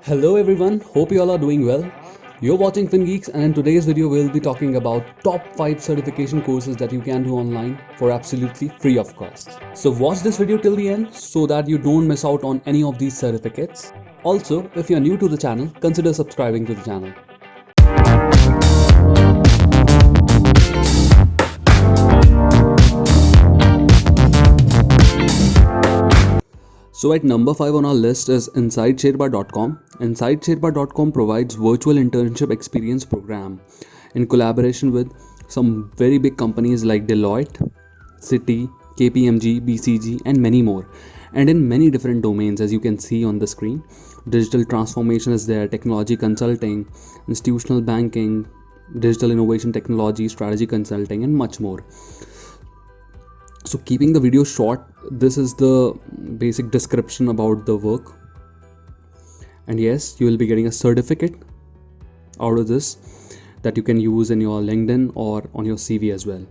Hello everyone, hope you all are doing well. You're watching FinGeeks, and in today's video we'll be talking about top 5 certification courses that you can do online for absolutely free of cost. So watch this video till the end so that you don't miss out on any of these certificates. Also, if you're new to the channel, consider subscribing to the channel. So at number 5 on our list is InsideSherpa.com. InsideSherpa.com provides virtual internship experience program in collaboration with some very big companies like Deloitte, Citi, KPMG, BCG and many more, and in many different domains as you can see on the screen. Digital transformation is there, technology consulting, institutional banking, digital innovation technology, strategy consulting and much more. So keeping the video short, this is the basic description about the work, and yes, you will be getting a certificate out of this that you can use in your LinkedIn or on your CV as well.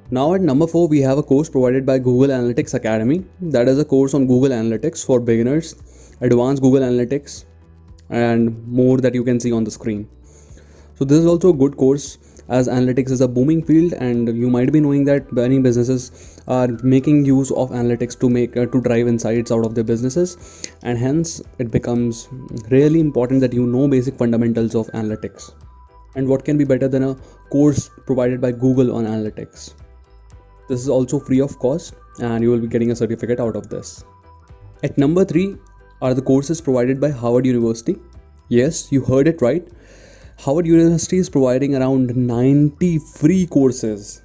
Now at number 4 we have a course provided by Google Analytics Academy. That is a course on Google Analytics for beginners, advanced Google Analytics and more that you can see on the screen. So this is also a good course as analytics is a booming field, and you might be knowing that many businesses are making use of analytics to drive insights out of their businesses, and hence it becomes really important that you know basic fundamentals of analytics. And what can be better than a course provided by Google on analytics? This is also free of cost and you will be getting a certificate out of this. At number 3 are the courses provided by Harvard University. Yes, you heard it right. Harvard University is providing around 90 free courses,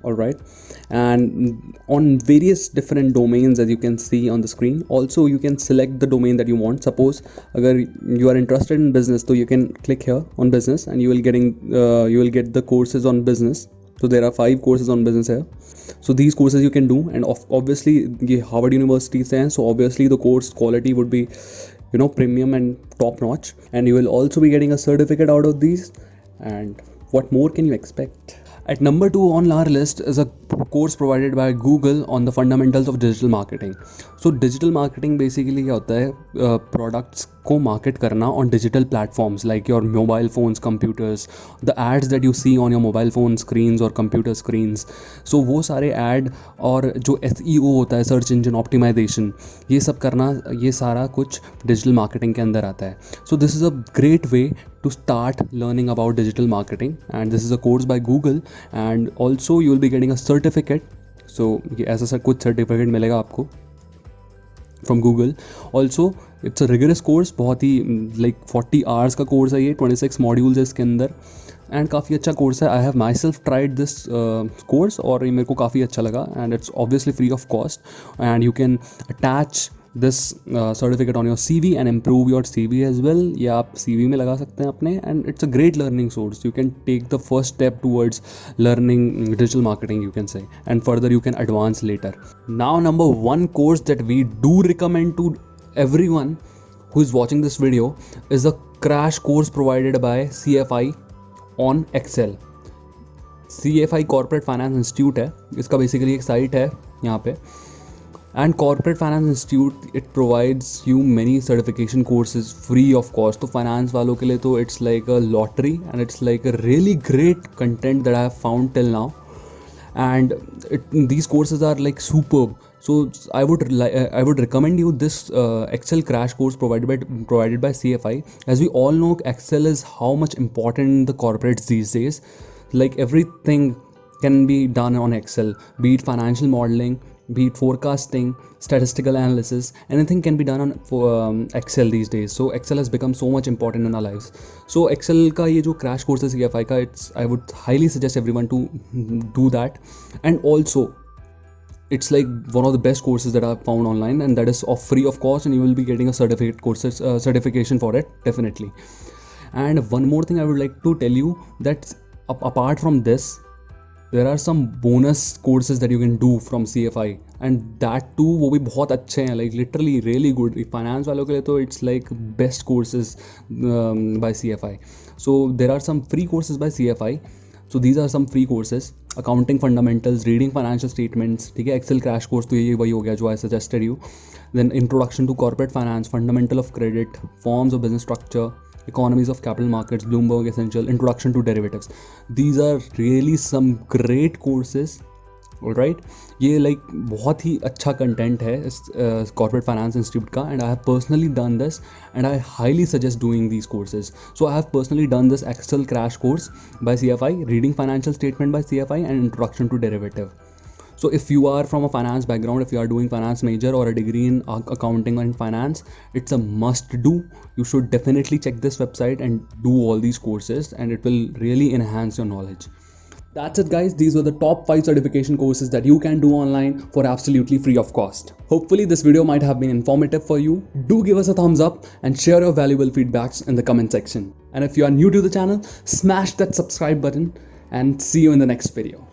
alright, and on various different domains as you can see on the screen. Also you can select the domain that you want. Suppose agar you are interested in business, so you can click here on business and you will get the courses on business. So there are 5 courses on business here. So these courses you can do, and obviously the Harvard University stands, so obviously the course quality would be premium and top notch, and you will also be getting a certificate out of these. And what more can you expect? At number 2 on our list is a course provided by Google on the fundamentals of digital marketing. So digital marketing basically क्या होता है, products को market करना on digital platforms like your mobile phones, computers, the ads that you see on your mobile phone screens or computer screens. So वो सारे ad और जो SEO होता है, search engine optimization, ये सब करना, ये सारा कुछ digital marketing के अंदर आता है. So this is a great way to start learning about digital marketing, and this is a course by Google, and also you will be getting a certificate. So ये ऐसा सा कुछ certificate मिलेगा आपको from Google. Also it's a rigorous course, बहुत ही like 40 hours का course है ये, 26 modules है इसके अंदर, एंड काफ़ी अच्छा कोर्स है. I have myself tried this course और ये मेरे को काफ़ी अच्छा लगा, and it's obviously free of cost, and you can attach this certificate on your CV and improve your CV as well. ये आप CV में लगा सकते हैं अपने, and it's a great learning source. You can take the first step towards learning digital marketing, you can say, and further you can advance later. Now number 1 course that we do recommend to everyone who is watching this video is a crash course provided by CFI on Excel. CFI corporate finance institute है, इसका basically एक site है यहाँ पे, and corporate finance institute it provides you many certification courses free of cost. तो finance वालों के लिए तो it's like a lottery, and it's like a really great content that I have found till now, and these courses are like superb. So I would recommend you this Excel crash course provided by CFI. As we all know, Excel is how much important in the corporates these days. Like everything can be done on Excel, be it financial modeling, be it forecasting, statistical analysis, anything can be done on Excel these days. So Excel has become so much important in our lives. So Excel का ये जो crash course है CFI का, I would highly suggest everyone to do that. And also it's like one of the best courses that I've found online, and that is free of cost, and you will be getting a certification for it definitely. And one more thing I would like to tell you, that apart from this, there are some bonus courses that you can do from CFI, and that too वो भी बहुत अच्छे हैं, like literally really good. Finance वालों के लिए तो it's like best courses by CFI. So there are some free courses by CFI. So these are some free courses, accounting fundamentals, reading financial statements, ठीक है, एक्सेल क्रैश कोर्स तो ये वही हो गया जो I suggested you. Then introduction to corporate finance, fundamental of credit, forms of business structure, economies of capital markets, Bloomberg Essential, introduction to derivatives. These are really some great courses. Right, ये like बहुत ही अच्छा content है इस corporate finance institute का, and I have personally done this and I highly suggest doing these courses. So I have personally done this excel crash course by CFI, reading financial statement by CFI, and introduction to derivative. So if you are from a finance background, if you are doing finance major or a degree in accounting or in finance, it's a must do. You should definitely check this website and do all these courses, and it will really enhance your knowledge. That's it guys, these were the top 5 certification courses that you can do online for absolutely free of cost. Hopefully this video might have been informative for you. Do give us a thumbs up and share your valuable feedbacks in the comment section. And if you are new to the channel, smash that subscribe button and see you in the next video.